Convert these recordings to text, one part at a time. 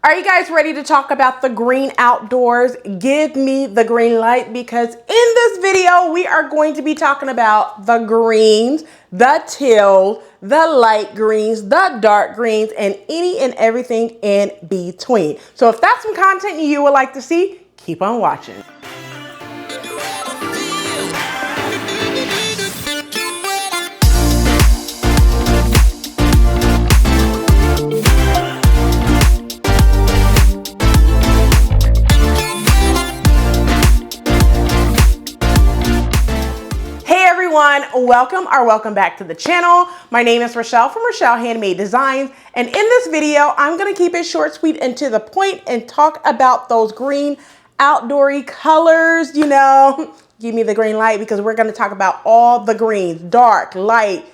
Are you guys ready to talk about the green outdoors? Give me the green light, because in this video, we are going to be talking about the greens, the teal, the light greens, the dark greens, and any and everything in between. So if that's some content you would like to see, keep on watching. Welcome back to the channel. My name is Rochelle from Rochelle.Handmade.Designs, and in this video I'm going to keep it short, sweet, and to the point and talk about those green outdoory colors. You know, give me the green light, because we're going to talk about all the greens, dark, light,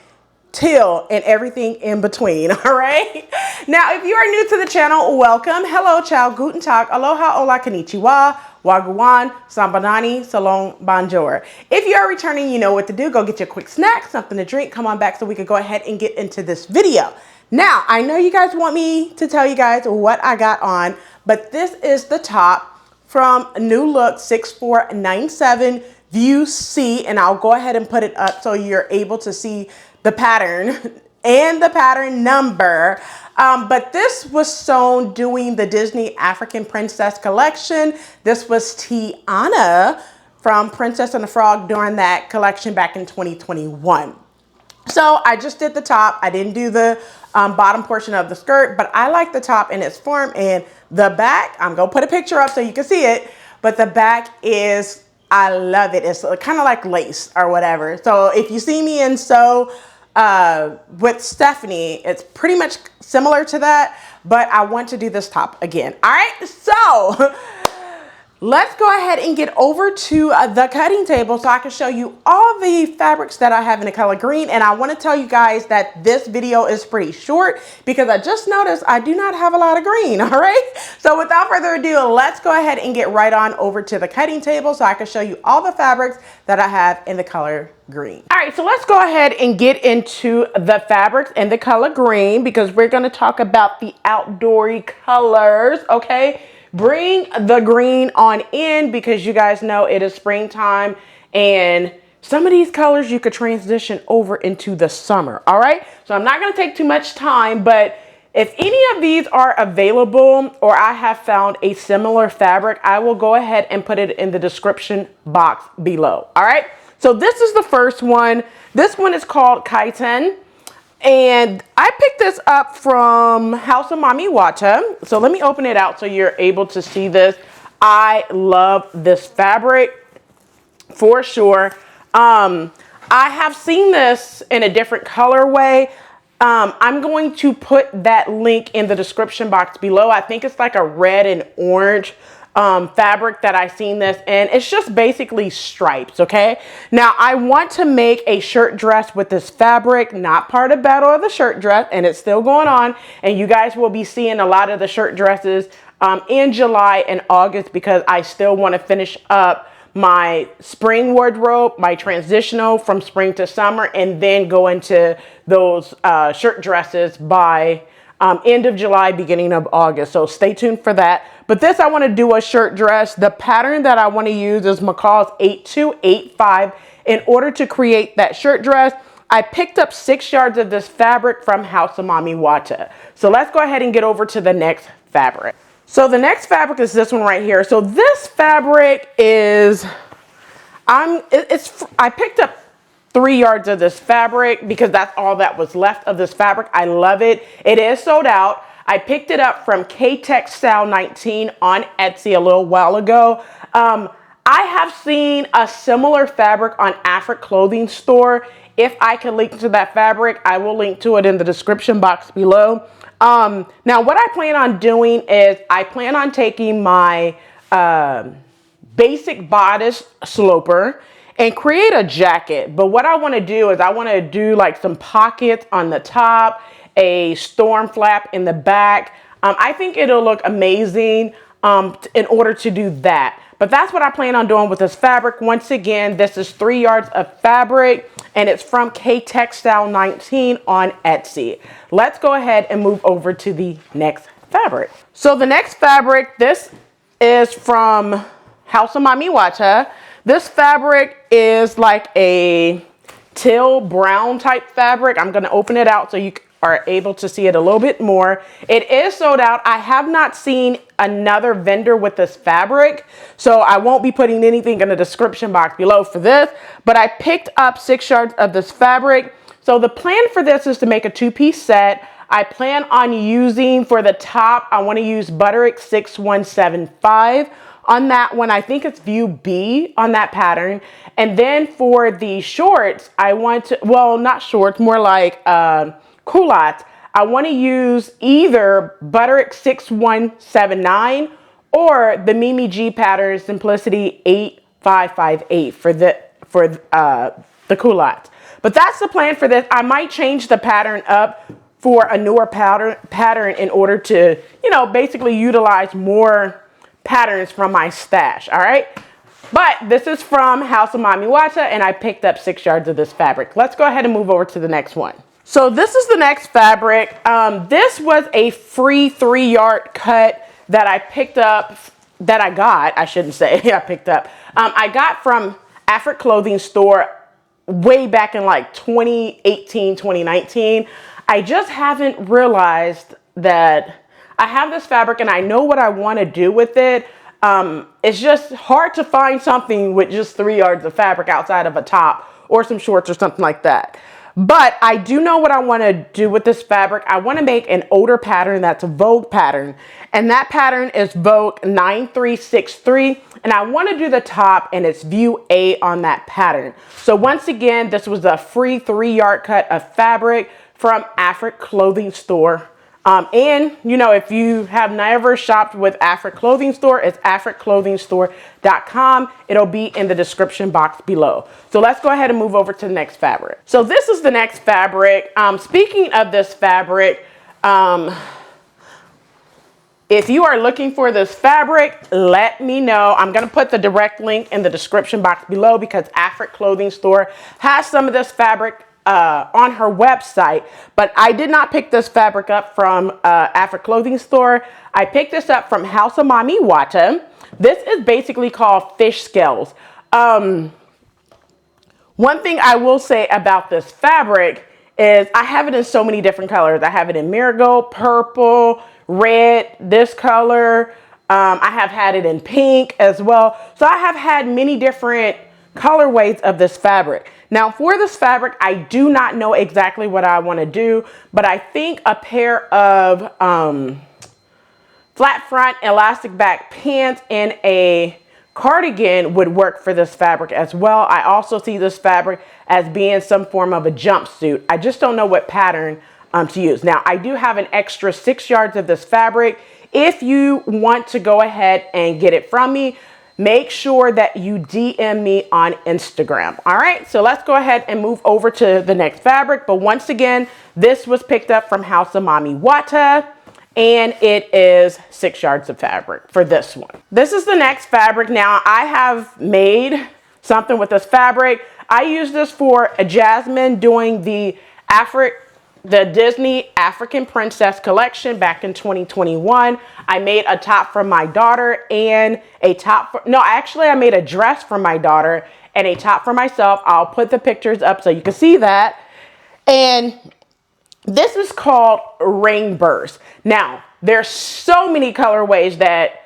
teal, and everything in between. All right, now if you are new to the channel, welcome. Hello, ciao, guten tag, aloha, hola, konnichiwa, wagwan, sambanani, salon, bonjour. If you are returning, you know what to do. Go get your quick snack, something to drink, come on back so we can go ahead and get into this video. Now, I know you guys want me to tell you guys what I got on, but this is the top from New Look 6497 View C, and I'll go ahead and put it up so you're able to see the pattern and the pattern number. But this was sewn doing the Disney African Princess collection. This was Tiana from Princess and the Frog during that collection back in 2021. So I just did the top. I didn't do the bottom portion of the skirt, but I like the top in its form. And the back, I'm gonna put a picture up so you can see it, but the back is, I love it. It's kind of like lace or whatever. So if you see me in sew with Stephanie, it's pretty much similar to that, but I want to do this top again. All right, so let's go ahead and get over to the cutting table so I can show you all the fabrics that I have in the color green. And I want to tell you guys that this video is pretty short because I just noticed I do not have a lot of green. All right, so without further ado, let's go ahead and get right on over to the cutting table so I can show you all the fabrics that I have in the color green. All right, so let's go ahead and get into the fabrics in the color green, because we're going to talk about the outdoory colors. Okay, bring the green on in, because you guys know it is springtime, and some of these colors you could transition over into the summer. All right, so I'm not going to take too much time, but if any of these are available or I have found a similar fabric, I will go ahead and put it in the description box below. All right, so this is the first one. This one is called Kaiten, and I picked this up from House of Mami Wata. So let me open it out so you're able to see this. I love this fabric for sure. I have seen this in a different colorway. I'm going to put that link in the description box below. I think it's like a red and orange fabric that I seen this, and it's just basically stripes. Okay, now I want to make a shirt dress with this fabric, not part of Battle of the Shirt Dress, and it's still going on, and you guys will be seeing a lot of the shirt dresses in July and August, because I still want to finish up my spring wardrobe, my transitional from spring to summer, and then go into those shirt dresses by end of July, beginning of August. So stay tuned for that. But this, I want to do a shirt dress. The pattern that I want to use is McCall's 8285. In order to create that shirt dress, I picked up 6 yards of this fabric from House of Mami Wata. So let's go ahead and get over to the next fabric. So the next fabric is this one right here. So this fabric is, I picked up 3 yards of this fabric because that's all that was left of this fabric. I love it. It is sold out. I picked it up from K-Textile 19 on Etsy a little while ago. I have seen a similar fabric on Afrik Clothing Store. If I can link to that fabric, I will link to it in the description box below. Now what I plan on doing is I plan on taking my basic bodice sloper and create a jacket. But what I want to do is I want to do like some pockets on the top, a storm flap in the back. I think it'll look amazing in order to do that. But that's what I plan on doing with this fabric. Once again, this is 3 yards of fabric, and it's from K-Textile 19 on Etsy. Let's go ahead and move over to the next fabric. So the next fabric, this is from House of Mami Wata. This fabric is like a teal brown type fabric. I'm going to open it out so you are able to see it a little bit more. It is sold out. I have not seen another vendor with this fabric, so I won't be putting anything in the description box below for this, but I picked up 6 yards of this fabric. So the plan for this is to make a 2-piece set. I plan on using, for the top, I want to use Butterick 6175. On that one, I think it's view B on that pattern. And then for the shorts, I want to, well, not shorts, more like culottes. I want to use either Butterick 6179 or the Mimi G pattern Simplicity 8558 for the culottes. But that's the plan for this. I might change the pattern up for a newer pattern in order to, you know, basically utilize more patterns from my stash. All right. But this is from House of Mami Wata, and I picked up 6 yards of this fabric. Let's go ahead and move over to the next one. So this is the next fabric. This was a free 3-yard cut that I picked up, that I got, I shouldn't say I picked up. I got from Afric Clothing Store way back in like 2018, 2019. I just haven't realized that I have this fabric and I know what I want to do with it. It's just hard to find something with just 3 yards of fabric outside of a top or some shorts or something like that. But I do know what I want to do with this fabric. I want to make an older pattern that's a Vogue pattern. And that pattern is Vogue 9363. And I want to do the top, and it's view A on that pattern. So once again, this was a free 3-yard cut of fabric from Afric Clothing Store. And, you know, if you have never shopped with Afric Clothing Store, it's africclothingstore.com. It'll be in the description box below. So let's go ahead and move over to the next fabric. So this is the next fabric. Speaking of this fabric, if you are looking for this fabric, let me know. I'm going to put the direct link in the description box below because Afric Clothing Store has some of this fabric on her website, but I did not pick this fabric up from Afric Clothing Store. I picked this up from House of Mami Wata. This is basically called fish scales. One thing I will say about this fabric is I have it in so many different colors. I have it in marigold, purple, red, this color. I have had it in pink as well. So I have had many different colorways of this fabric. Now for this fabric, I do not know exactly what I want to do, but I think a pair of flat front elastic back pants and a cardigan would work for this fabric as well. I also see this fabric as being some form of a jumpsuit. I just don't know what pattern to use. Now I do have an extra 6 yards of this fabric. If you want to go ahead and get it from me, make sure that you DM me on Instagram. All right, so let's go ahead and move over to the next fabric. But once again, this was picked up from House of Mami Wata, and it is 6 yards of fabric for this one. This is the next fabric. Now, I have made something with this fabric. I used this for a Jasmine doing the Disney African Princess collection back in 2021. I made a top for my daughter and a top for, no, actually I made a dress for my daughter and a top for myself. I'll put the pictures up so you can see that. And this is called Rainburst. Now, there's so many colorways that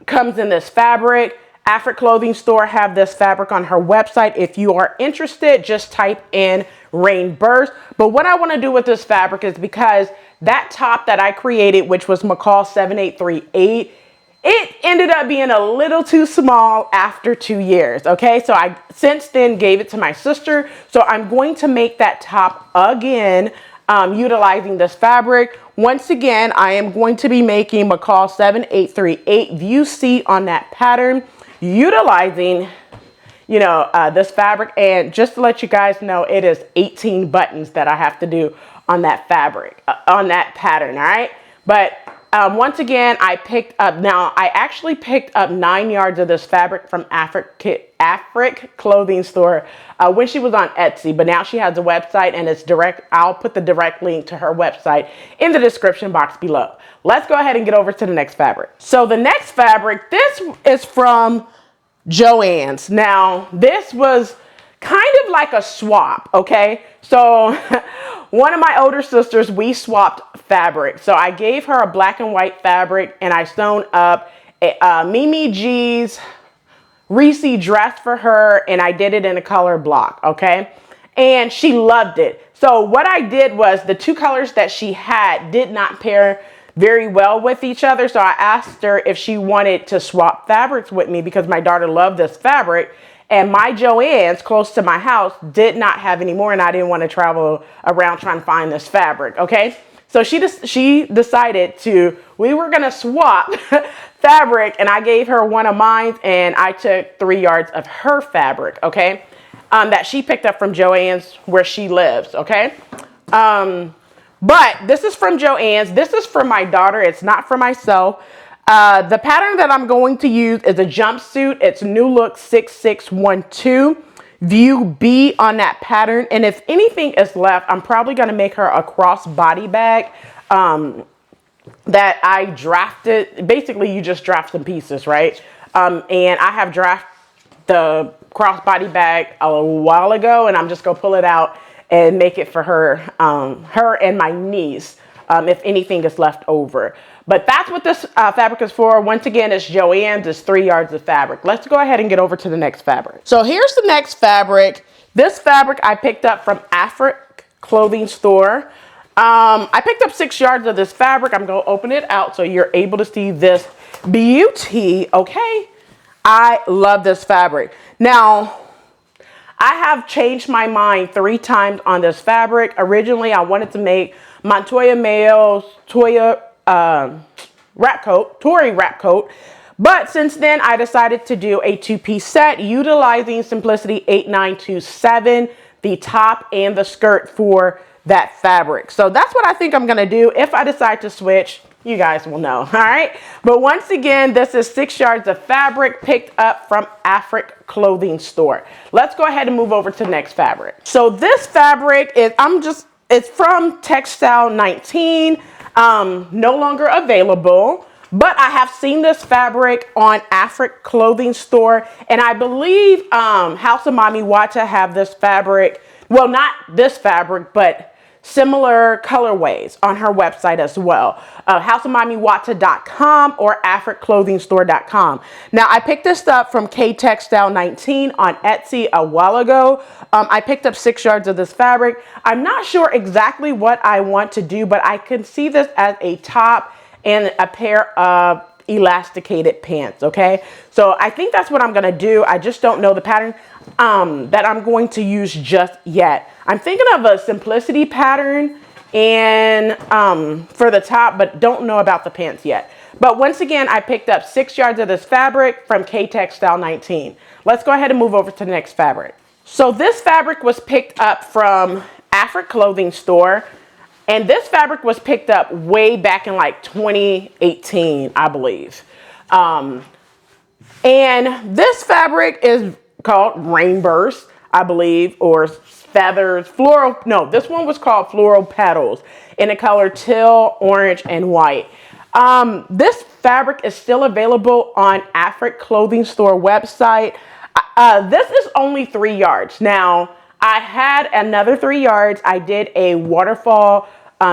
comes in this fabric. Afric Clothing Store have this fabric on her website. If you are interested, just type in Rainburst. But what I want to do with this fabric is because that top that I created, which was McCall 7838, it ended up being a little too small after 2 years. Okay, so I since then gave it to my sister. So I'm going to make that top again utilizing this fabric. Once again, I am going to be making McCall 7838 view C on that pattern, utilizing, you know, this fabric. And just to let you guys know, it is 18 buttons that I have to do on that fabric, on that pattern. All right, but Once again, I actually picked up 9 yards of this fabric from Afric Clothing Store when she was on Etsy, but now she has a website and it's direct. I'll put the direct link to her website in the description box below. Let's go ahead and get over to the next fabric. So the next fabric, this is from Joann's. Now, this was kind of like a swap, okay? So one of my older sisters, we swapped fabric. So I gave her a black and white fabric and I sewn up a Mimi G's Reese dress for her, and I did it in a color block, okay? And she loved it. So what I did was the two colors that she had did not pair very well with each other. So I asked her if she wanted to swap fabrics with me because my daughter loved this fabric. And my Joann's close to my house did not have any more, and I didn't want to travel around trying to find this fabric, okay? So she decided we were going to swap fabric, and I gave her one of mine, and I took 3 yards of her fabric, okay? That she picked up from Joann's where she lives, okay? But this is from Joann's. This is for my daughter. It's not for myself. The pattern that I'm going to use is a jumpsuit. It's New Look 6612. View B on that pattern. And if anything is left, I'm probably going to make her a crossbody bag that I drafted. Basically, you just draft some pieces, right? And I have drafted the crossbody bag a while ago, and I'm just going to pull it out and make it for her, her and my niece, if anything is left over. But that's what this fabric is for. Once again, it's Joann's. It's 3 yards of fabric. Let's go ahead and get over to the next fabric. So here's the next fabric. This fabric I picked up from Afric Clothing Store. I picked up 6 yards of this fabric. I'm going to open it out so you're able to see this beauty. Okay. I love this fabric. Now, I have changed my mind 3 times on this fabric. Originally, I wanted to make Montoya Mayo's Tory wrap coat. But since then, I decided to do a 2-piece set utilizing Simplicity 8927, the top and the skirt for that fabric. So that's what I think I'm going to do. If I decide to switch, you guys will know. All right. But once again, this is 6 yards of fabric picked up from Afric Clothing Store. Let's go ahead and move over to the next fabric. So this fabric is, it's from Textile 19. No longer available, but I have seen this fabric on Afric Clothing Store, and I believe House of Mami Wata have this fabric. Well, not this fabric, but similar colorways on her website as well. houseofmamiwata.com or africclothingstore.com. Now, I picked this up from Textile 19 on Etsy a while ago. I picked up 6 yards of this fabric. I'm not sure exactly what I want to do, but I can see this as a top and a pair of elasticated pants, okay? So I think that's what I'm gonna do. I just don't know the pattern that I'm going to use just yet. I'm thinking of a Simplicity pattern and for the top, but don't know about the pants yet. But once again, I picked up 6 yards of this fabric from Textile 19. Let's go ahead and move over to the next fabric. So this fabric was picked up from Afric Clothing Store. And this fabric was picked up way back in like 2018, I believe. And this fabric is called Rainburst, I believe, or Feathers, Floral. No, this one was called Floral Petals in the color teal, orange, and white. This fabric is still available on Afric Clothing Store website. This is only 3 yards. Now, I had another 3 yards. I did a waterfall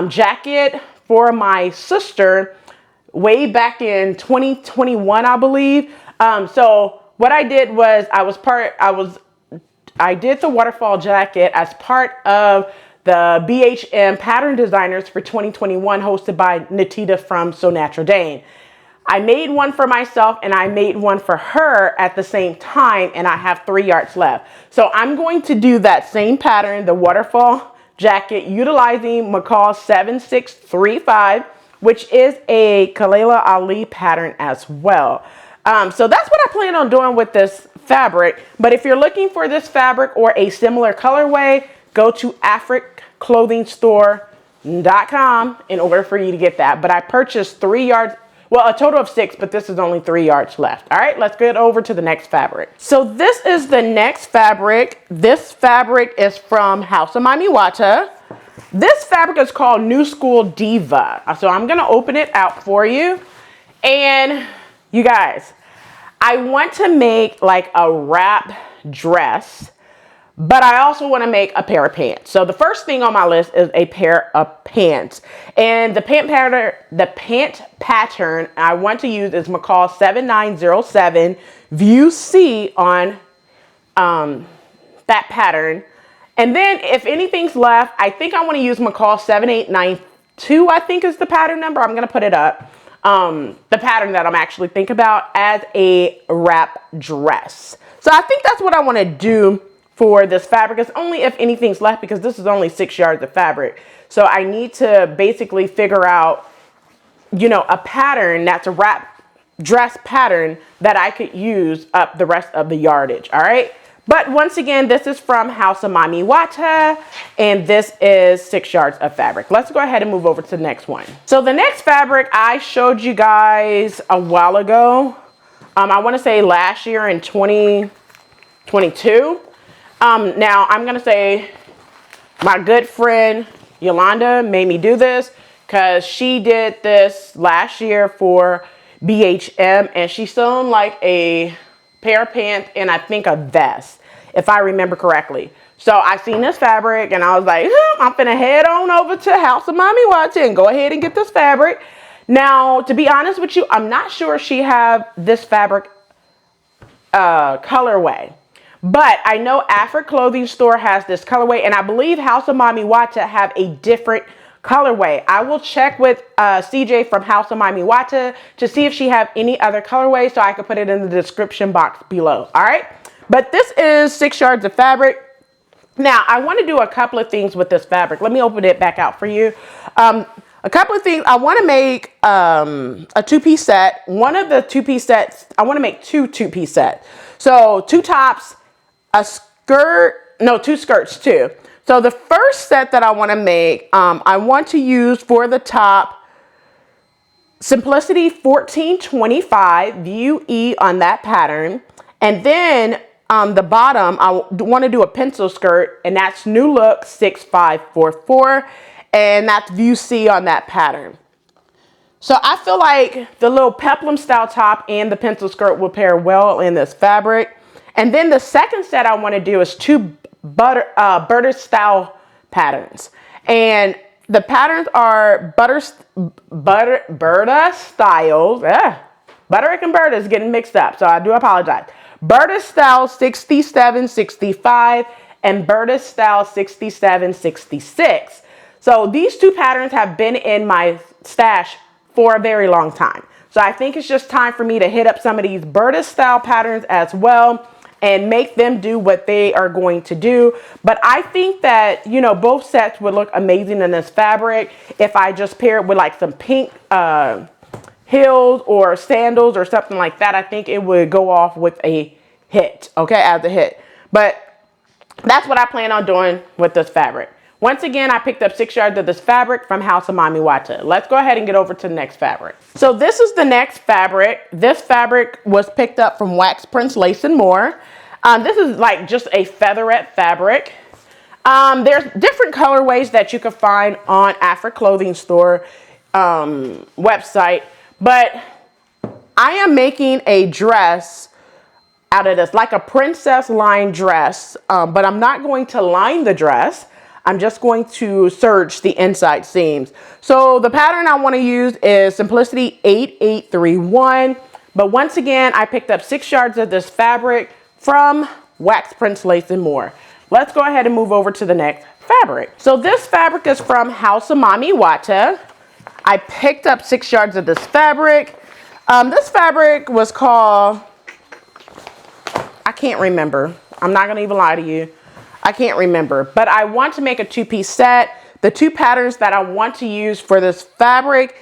jacket for my sister way back in 2021, I believe. So what I did was I did the waterfall jacket as part of the BHM Pattern Designers for 2021 hosted by Natita from So Natural Dane. I made one for myself and I made one for her at the same time, and I have 3 yards left. So I'm going to do that same pattern, the waterfall jacket, utilizing McCall 7635, which is a Kalela Ali pattern as well. So that's what I plan on doing with this fabric. But if you're looking for this fabric or a similar colorway, go to Afric Clothing Store Teal.com in order for you to get that. But I purchased 3 yards, well, a total of 6, but this is only 3 yards left. All right, let's get over to the next fabric. So this is the next fabric. This fabric is from House of Mami Wata. This fabric is called New School Diva. So I'm gonna open it out for you. And you guys, I want to make like a wrap dress, but I also want to make a pair of pants. So the first thing on my list is a pair of pants. And the pant pattern I want to use is McCall 7907 View C on that pattern. And then if anything's left, I think I want to use McCall 7892, I think is the pattern number. I'm going to put it up. The pattern that I'm actually thinking about as a wrap dress. So I think that's what I want to do for this fabric. It's only if anything's left because this is only 6 yards of fabric. So I need to basically figure out, you know, a pattern that's a wrap dress pattern that I could use up the rest of the yardage. All right. But once again, this is from House of Mami Wata, and this is 6 yards of fabric. Let's go ahead and move over to the next one. So the next fabric I showed you guys a while ago. I want to say last year in 2022. Now I'm going to say my good friend Yolanda made me do this because she did this last year for BHM, and she sewn like a pair of pants and I think a vest, if I remember correctly. So I seen this fabric and I was like, I'm finna head on over to House of Mami Wata and go ahead and get this fabric. Now, to be honest with you, I'm not sure she have this fabric colorway, but I know Afro Clothing Store has this colorway, and I believe House of Mami Wata have a different colorway. I will check with CJ from House of Mami Wata to see if she have any other colorway, so I can put it in the description box below. All right, but this is 6 yards of fabric. Now I want to do a couple of things with this fabric. Let me open it back out for you. A couple of things. I want to make a two-piece set. One of the two-piece sets, I want to make two two-piece sets. So 2 tops, a skirt, no, 2 skirts too. So the first set that I want to make, I want to use for the top Simplicity 1425 View E on that pattern. And then the bottom, I want to do a pencil skirt, and that's New Look 6544. And that's View C on that pattern. So I feel like the little peplum style top and the pencil skirt will pair well in this fabric. And then the second set I want to do is 2 Burda style patterns, and the patterns are Burda styles. Butterick and Burda is getting mixed up, so I do apologize. Burda style 6765 and Burda style 6766. So these 2 patterns have been in my stash for a very long time. So I think it's just time for me to hit up some of these Burda style patterns as well and make them do what they are going to do. But I think that, you know, both sets would look amazing in this fabric if I just pair it with like some pink heels or sandals or something like that. I think it would go off with a hit, okay, as a hit. But that's what I plan on doing with this fabric. Once again, I picked up 6 yards of this fabric from House of Mami Wata. Let's go ahead and get over to the next fabric. So this is the next fabric. This fabric was picked up from Wax Prints Lace and More. This is like just a featherette fabric. There's different colorways that you can find on Afro Clothing Store website, but I am making a dress out of this, like a princess line dress, but I'm not going to line the dress. I'm just going to serge the inside seams. So the pattern I want to use is Simplicity 8831. But once again, I picked up 6 yards of this fabric from Wax Prints Lace and More. Let's go ahead and move over to the next fabric. So this fabric is from House of Mami Wata. I picked up 6 yards of this fabric. This fabric was called, I can't remember. I'm not going to even lie to you. I can't remember, but I want to make a 2-piece set. The 2 patterns that I want to use for this fabric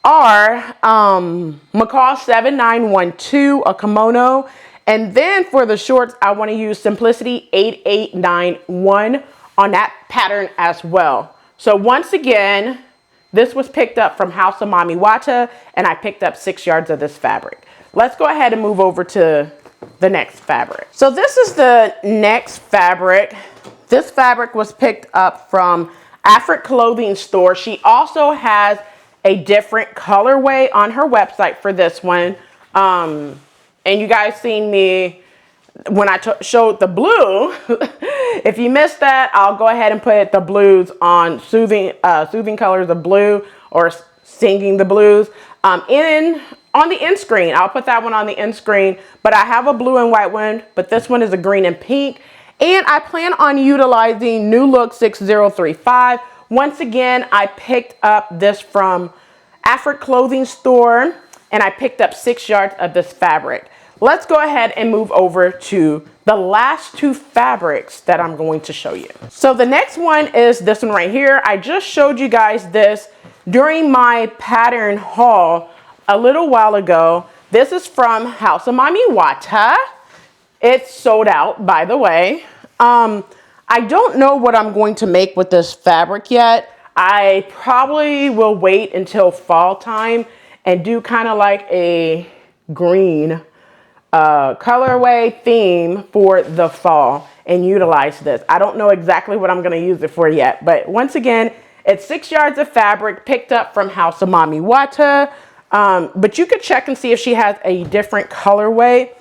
are McCall 7912, a kimono. And then for the shorts, I want to use Simplicity 8891 on that pattern as well. So once again, this was picked up from House of Mami Wata, and I picked up 6 yards of this fabric. Let's go ahead and move over to the next fabric. So this is the next fabric. This fabric was picked up from Afrik Clothing Store. She also has a different colorway on her website for this one. And you guys seen me when I showed the blue. If you missed that, I'll go ahead and put the blues on Soothing Colors of Blue, or Singing the Blues, on the end screen. I'll put that one on the end screen, but I have a blue and white one, but this one is a green and pink. And I plan on utilizing New Look 6035. Once again, I picked up this from Afrik Clothing Store, and I picked up 6 yards of this fabric. Let's go ahead and move over to the last 2 fabrics that I'm going to show you. So the next one is this one right here. I just showed you guys this during my pattern haul a little while ago. This is from House of Mami Wata. It's sold out, by the way. I don't know what I'm going to make with this fabric yet. I probably will wait until fall time and do kind of like a green colorway theme for the fall and utilize this. I don't know exactly what I'm going to use it for yet, but once again, it's 6 yards of fabric picked up from House of Mami Wata. But you could check and see if she has a different colorway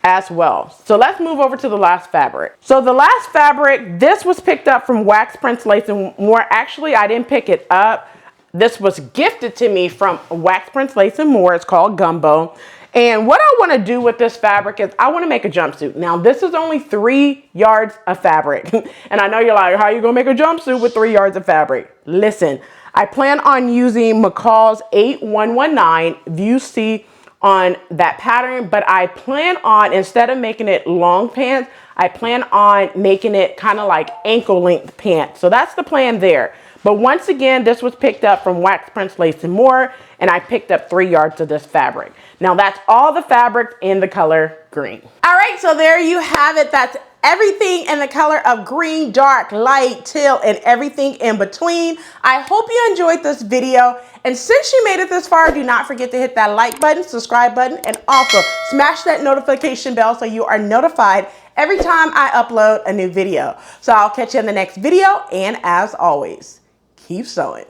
as well. So let's move over to the last fabric. So the last fabric, this was picked up from Wax Prints Lace and More. Actually, I didn't pick it up. This was gifted to me from Wax Prints Lace and More. It's called Gumbo. And what I want to do with this fabric is I want to make a jumpsuit. Now, this is only 3 yards of fabric. And I know you're like, how are you going to make a jumpsuit with 3 yards of fabric? Listen, I plan on using McCall's 8119 View C on that pattern, but I plan on, instead of making it long pants, I plan on making it kind of like ankle length pants. So that's the plan there. But once again, this was picked up from Wax Prints Lace and More, and I picked up 3 yards of this fabric. Now that's all the fabric in the color green. All right, so there you have it. That's everything in the color of green, dark, light, teal, and everything in between. I hope you enjoyed this video. And since you made it this far, do not forget to hit that like button, subscribe button, and also smash that notification bell so you are notified every time I upload a new video. So I'll catch you in the next video, and as always, keep sewing.